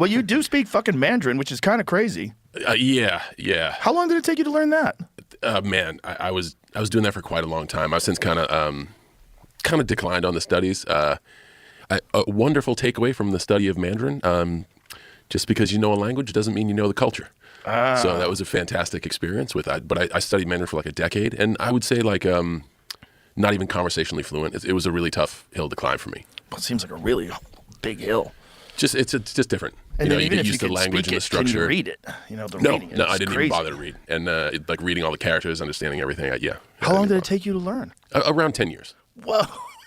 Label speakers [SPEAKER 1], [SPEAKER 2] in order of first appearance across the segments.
[SPEAKER 1] Well, you do speak fucking Mandarin, which is kind of crazy.
[SPEAKER 2] Yeah.
[SPEAKER 1] How long did it take you to learn that?
[SPEAKER 2] Man, I was doing that for quite a long time. I've since kind of declined on the studies. A wonderful takeaway from the study of Mandarin, just because you know a language doesn't mean you know the culture. So that was a fantastic experience but I studied Mandarin for like a decade, and I would say like not even conversationally fluent. It was a really tough hill to climb for me.
[SPEAKER 1] Well, it seems like a really big hill.
[SPEAKER 2] It's just different.
[SPEAKER 1] And
[SPEAKER 2] you know,
[SPEAKER 1] then
[SPEAKER 2] you
[SPEAKER 1] even
[SPEAKER 2] get
[SPEAKER 1] if
[SPEAKER 2] used
[SPEAKER 1] you
[SPEAKER 2] to the
[SPEAKER 1] can
[SPEAKER 2] language
[SPEAKER 1] speak
[SPEAKER 2] and the
[SPEAKER 1] it,
[SPEAKER 2] structure.
[SPEAKER 1] can you read it? You know, the
[SPEAKER 2] No,
[SPEAKER 1] reading.
[SPEAKER 2] I didn't
[SPEAKER 1] crazy.
[SPEAKER 2] even bother to read. And like reading all the characters, understanding everything. Yeah.
[SPEAKER 1] How long did it take you to learn?
[SPEAKER 2] Around 10 years.
[SPEAKER 1] Whoa.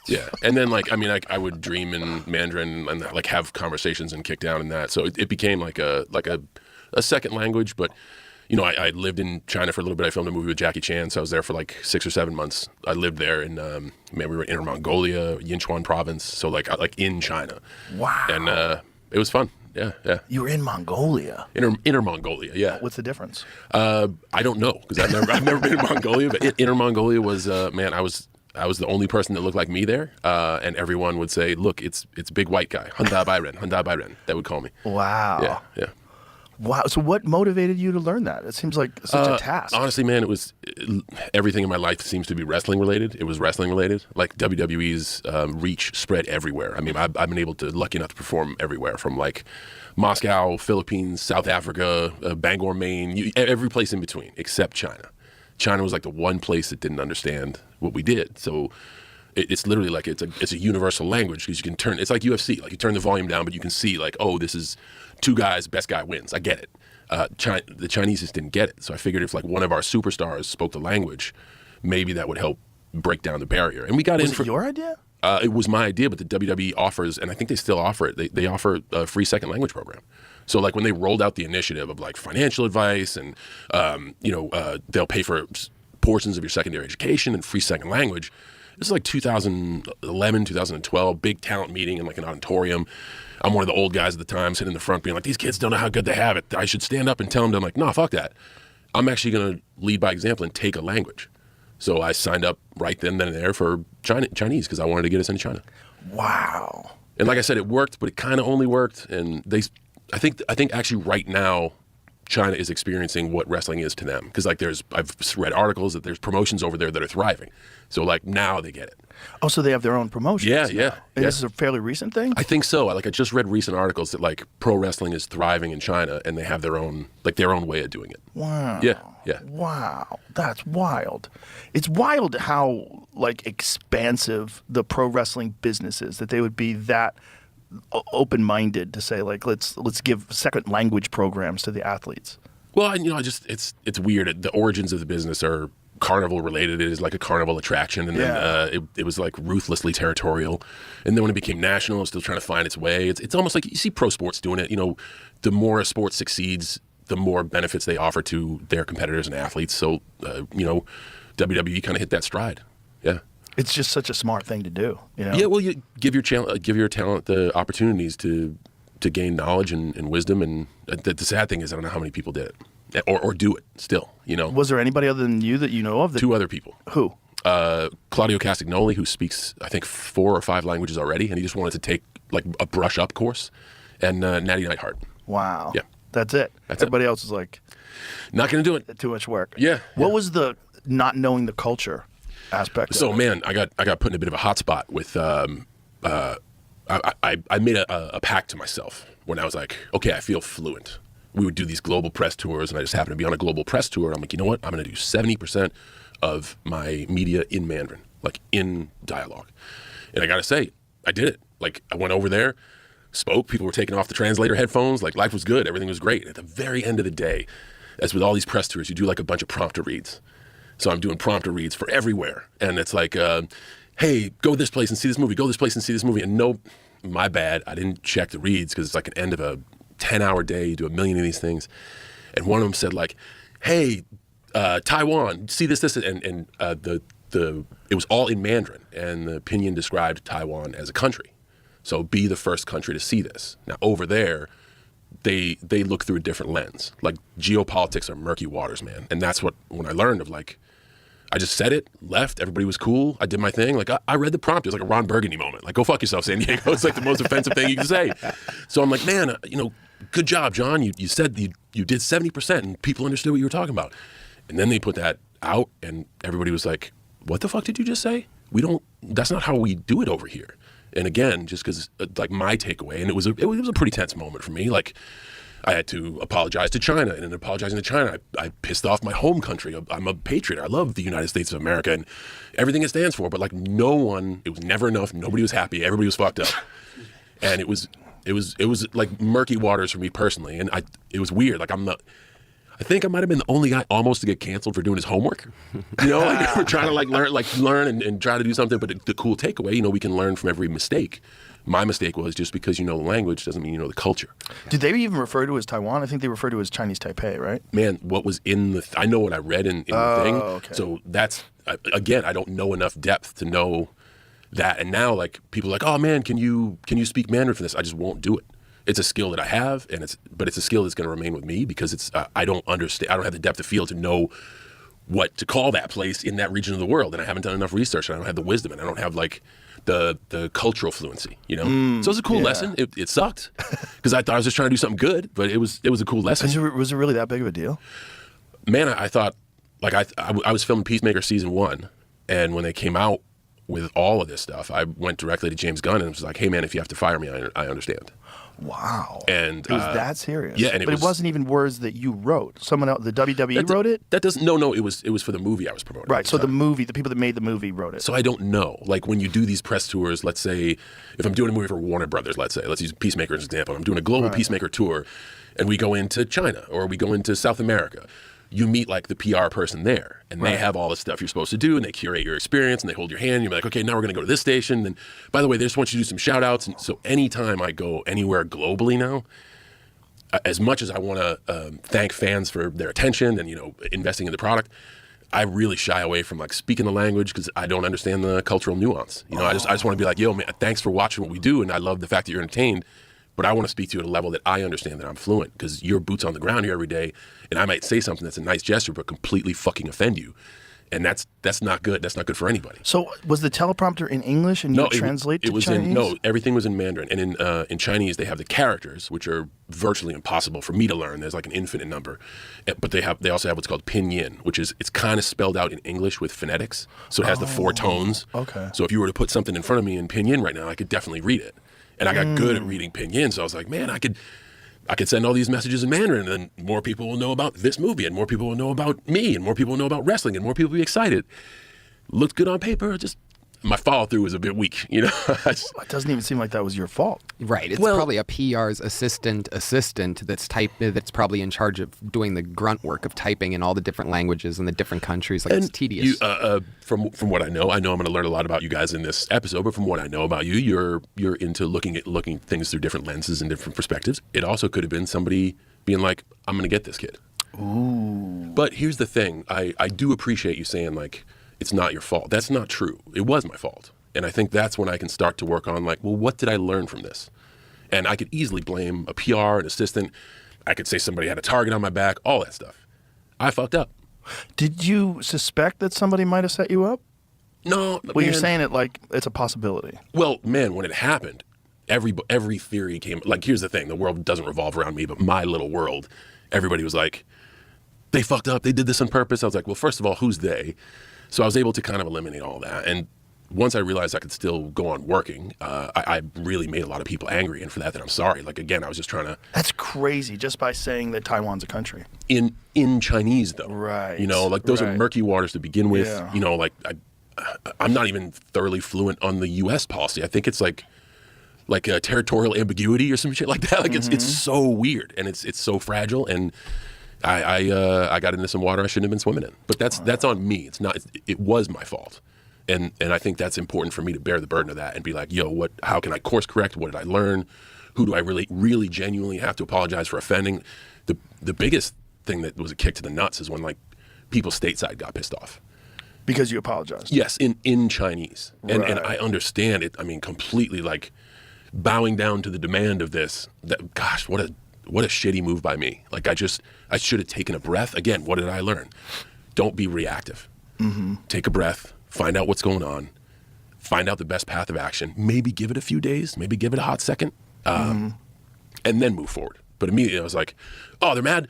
[SPEAKER 2] Yeah, and then like I would dream in Mandarin and like have conversations and kick down in that. So it became like a second language. But you know, I lived in China for a little bit. I filmed a movie with Jackie Chan, so I was there for like 6 or 7 months. I lived there, and we were in Inner Mongolia, Yinchuan province, so like in China.
[SPEAKER 1] Wow.
[SPEAKER 2] And it was fun. Yeah.
[SPEAKER 1] You were in Mongolia.
[SPEAKER 2] Inner Mongolia, yeah.
[SPEAKER 1] What's the difference?
[SPEAKER 2] I don't know, because I've never been in Mongolia, but Inner Mongolia was man, I was the only person that looked like me there, and everyone would say, "Look, it's big white guy, Handa Bairen." They would call me.
[SPEAKER 1] Wow.
[SPEAKER 2] Yeah.
[SPEAKER 1] Wow. So what motivated you to learn that? It seems like such a task.
[SPEAKER 2] Honestly, man, everything in my life seems to be wrestling related. It was wrestling related. Like WWE's reach spread everywhere. I mean, I've been lucky enough to perform everywhere, from like Moscow, Philippines, South Africa, Bangor, Maine, every place in between, except China. China was like the one place that didn't understand what we did. So it's literally like it's a universal language, because you can turn, it's like UFC, like you turn the volume down, but you can see like, oh, this is two guys, best guy wins. I get it. The Chinese just didn't get it. So I figured if like one of our superstars spoke the language, maybe that would help break down the barrier. And we got in for.
[SPEAKER 1] Was it your idea?
[SPEAKER 2] It was my idea, but the WWE offers, and I think they still offer it, they offer a free second language program. So like when they rolled out the initiative of like financial advice and, they'll pay for portions of your secondary education and free second language. This is like 2011, 2012, big talent meeting in like an auditorium. I'm one of the old guys at the time sitting in the front being like, these kids don't know how good they have it. I should stand up and tell them. I'm like, no, fuck that. I'm actually going to lead by example and take a language. So I signed up right then and there for Chinese, because I wanted to get us into China. Wow. And like I said, it worked, but it kind of only worked. And I think actually right now, China is experiencing what wrestling is to them. Because like I've read articles that there's promotions over there that are thriving. So like now they get it.
[SPEAKER 1] Oh, so they have their own promotions.
[SPEAKER 2] Yeah.
[SPEAKER 1] And this is a fairly recent thing?
[SPEAKER 2] I think so. I just read recent articles that like pro wrestling is thriving in China, and they have their own way of doing it.
[SPEAKER 1] Wow.
[SPEAKER 2] Yeah.
[SPEAKER 1] Wow. That's wild. It's wild how like expansive the pro wrestling business is, that they would be that open-minded to say like, let's give second language programs to the athletes.
[SPEAKER 2] Well, it's weird. The origins of the business are carnival related. It is like a carnival attraction, and then it was like ruthlessly territorial. And then when it became national, it's still trying to find its way. It's almost like you see pro sports doing it. You know, the more a sport succeeds, the more benefits they offer to their competitors and athletes. So, WWE kind of hit that stride. Yeah.
[SPEAKER 1] It's just such a smart thing to do. You know?
[SPEAKER 2] Yeah. Well, you give your talent the opportunities to gain knowledge and wisdom. And the sad thing is, I don't know how many people did it or do it still. You know.
[SPEAKER 1] Was there anybody other than you that you know of?
[SPEAKER 2] 2 other people.
[SPEAKER 1] Who?
[SPEAKER 2] Claudio Castagnoli, who speaks I think 4 or 5 languages already, and he just wanted to take like a brush up course, and Natty Neidhart.
[SPEAKER 1] Wow.
[SPEAKER 2] Yeah.
[SPEAKER 1] That's it. Everybody else is like,
[SPEAKER 2] not going to do it.
[SPEAKER 1] Too much work.
[SPEAKER 2] Yeah.
[SPEAKER 1] What was the not knowing the culture aspect?
[SPEAKER 2] So man, I got put in a bit of a hot spot with. I made a pact to myself when I was like, okay, I feel fluent. We would do these global press tours, and I just happened to be on a global press tour. And I'm like, you know what? I'm going to do 70% of my media in Mandarin, like in dialogue. And I got to say, I did it. Like I went over there, spoke, people were taking off the translator headphones, like life was good, everything was great. And at the very end of the day, as with all these press tours, you do like a bunch of prompter reads. So I'm doing prompter reads for everywhere. And it's like, hey, go this place and see this movie, go this place and see this movie. And no, my bad, I didn't check the reads, because it's like an end of a 10-hour day, you do a million of these things. And one of them said like, hey, Taiwan, see this, and it was all in Mandarin, and the opinion described Taiwan as a country. So be the first country to see this. Now over there, they look through a different lens. Like geopolitics are murky waters, man. And that's when I learned of like, I just said it, left. Everybody was cool. I did my thing. Like I read the prompt. It was like a Ron Burgundy moment. Like, go fuck yourself, San Diego. It's like the most offensive thing you can say. So I'm like, man, good job, John. You said you did 70%, and people understood what you were talking about. And then they put that out, and everybody was like, what the fuck did you just say? That's not how we do it over here. And again, just because like my takeaway, and it was a pretty tense moment for me. Like, I had to apologize to China, and in apologizing to China, I pissed off my home country. I'm a patriot. I love the United States of America and everything it stands for. But like, it was never enough. Nobody was happy. Everybody was fucked up, and it was like murky waters for me personally. And it was weird. Like, I think I might have been the only guy almost to get canceled for doing his homework. Like we're trying to learn and try to do something. But the cool takeaway, we can learn from every mistake. My mistake was just because you know the language doesn't mean you know the culture.
[SPEAKER 1] Did they even refer to it as Taiwan? I think they refer to it as Chinese Taipei, right?
[SPEAKER 2] Man, what was I know what I read in the thing.
[SPEAKER 1] Okay.
[SPEAKER 2] So that's, again, I don't know enough depth to know that. And now, like, people are like, oh man, can you speak Mandarin for this? I just won't do it. It's a skill that I have, but it's a skill that's going to remain with me because I don't understand. I don't have the depth of field to know what to call that place in that region of the world, and I haven't done enough research, and I don't have the wisdom, and I don't have like the cultural fluency, So it was a cool lesson. It sucked because I thought I was just trying to do something good, but it was a cool lesson.
[SPEAKER 1] Was it really that big of a deal?
[SPEAKER 2] Man, I thought, like, I was filming Peacemaker season 1, and when they came out with all of this stuff, I went directly to James Gunn and was like, hey man, if you have to fire me, I understand.
[SPEAKER 1] Wow.
[SPEAKER 2] And
[SPEAKER 1] it was that serious.
[SPEAKER 2] Yeah, and
[SPEAKER 1] it wasn't even words that you wrote. Someone else, the WWE wrote it?
[SPEAKER 2] That doesn't. No. It was for the movie I was promoting.
[SPEAKER 1] Right. So the people that made the movie wrote it.
[SPEAKER 2] So I don't know. Like, when you do these press tours, let's say if I'm doing a movie for Warner Brothers, let's use Peacemaker as an example. I'm doing a global Peacemaker tour, and we go into China or we go into South America. You meet like the PR person there, and they have all the stuff you're supposed to do, and they curate your experience, and they hold your hand. And you're like, okay, now we're going to go to this station. And by the way, they just want you to do some shout outs. And so anytime I go anywhere globally now, as much as I want to thank fans for their attention and, investing in the product, I really shy away from like speaking the language because I don't understand the cultural nuance. I just want to be like, yo, man, thanks for watching what we do. And I love the fact that you're entertained. But I want to speak to you at a level that I understand that I'm fluent because you're boots on the ground here every day, and I might say something that's a nice gesture but completely fucking offend you, and that's not good. That's not good for anybody.
[SPEAKER 1] So was the teleprompter in English and you translate to Chinese?
[SPEAKER 2] Everything was in Mandarin, and in Chinese they have the characters, which are virtually impossible for me to learn. There's like an infinite number, but they also have what's called pinyin, which is it's kind of spelled out in English with phonetics, so it has the 4 tones.
[SPEAKER 1] Okay.
[SPEAKER 2] So if you were to put something in front of me in pinyin right now, I could definitely read it. And I got good at reading pinyin, so I was like, man, I could send all these messages in Mandarin, and then more people will know about this movie, and more people will know about me, and more people will know about wrestling, and more people will be excited. Looked good on paper, just my follow through was a bit weak, It
[SPEAKER 1] doesn't even seem like that was your fault.
[SPEAKER 3] Right. It's probably a PR's assistant that's probably in charge of doing the grunt work of typing in all the different languages and the different countries. Like, it's tedious.
[SPEAKER 2] From what I know I'm going to learn a lot about you guys in this episode, but from what I know about you, you're into looking things through different lenses and different perspectives. It also could have been somebody being like, I'm going to get this kid.
[SPEAKER 1] Ooh.
[SPEAKER 2] But here's the thing. I do appreciate you saying, like, it's not your fault. That's not true. It was my fault. And I think that's when I can start to work on, like, well, what did I learn from this? And I could easily blame a PR, an assistant. I could say somebody had a target on my back, all that stuff. I fucked up.
[SPEAKER 1] Did you suspect that somebody might have set you up?
[SPEAKER 2] No.
[SPEAKER 1] Well, you're saying it like it's a possibility.
[SPEAKER 2] Well, man, when it happened, every theory came. Like, here's the thing. The world doesn't revolve around me, but my little world, everybody was like, they fucked up. They did this on purpose. I was like, well, first of all, who's they? So I was able to kind of eliminate all that. And once I realized I could still go on working, I really made a lot of people angry. And for that I'm sorry. Like, again, I was just trying to...
[SPEAKER 1] That's crazy, just by saying that Taiwan's a country.
[SPEAKER 2] In Chinese, though.
[SPEAKER 1] Right.
[SPEAKER 2] Like, those are murky waters to begin with.
[SPEAKER 1] Yeah.
[SPEAKER 2] Like, I'm not even thoroughly fluent on the U.S. policy. I think it's like a territorial ambiguity or some shit like that. Like, it's so weird, and it's so fragile, and... I got into some water I shouldn't have been swimming in, but that's on me. It was my fault, and I think that's important for me to bear the burden of that and be like, yo, how can I course correct? What did I learn? Who do I really genuinely have to apologize for offending? The biggest thing that was a kick to the nuts is when, like, people stateside got pissed off
[SPEAKER 1] because you apologized.
[SPEAKER 2] Yes, in Chinese, and I understand it. I mean, completely, like, bowing down to the demand of this. Gosh, what a shitty move by me. Like, I should have taken a breath. Again, what did I learn? Don't be reactive. take a breath, find out what's going on, find out the best path of action, maybe give it a few days, maybe give it a hot second, and then move forward. But immediately I was like, oh, they're mad.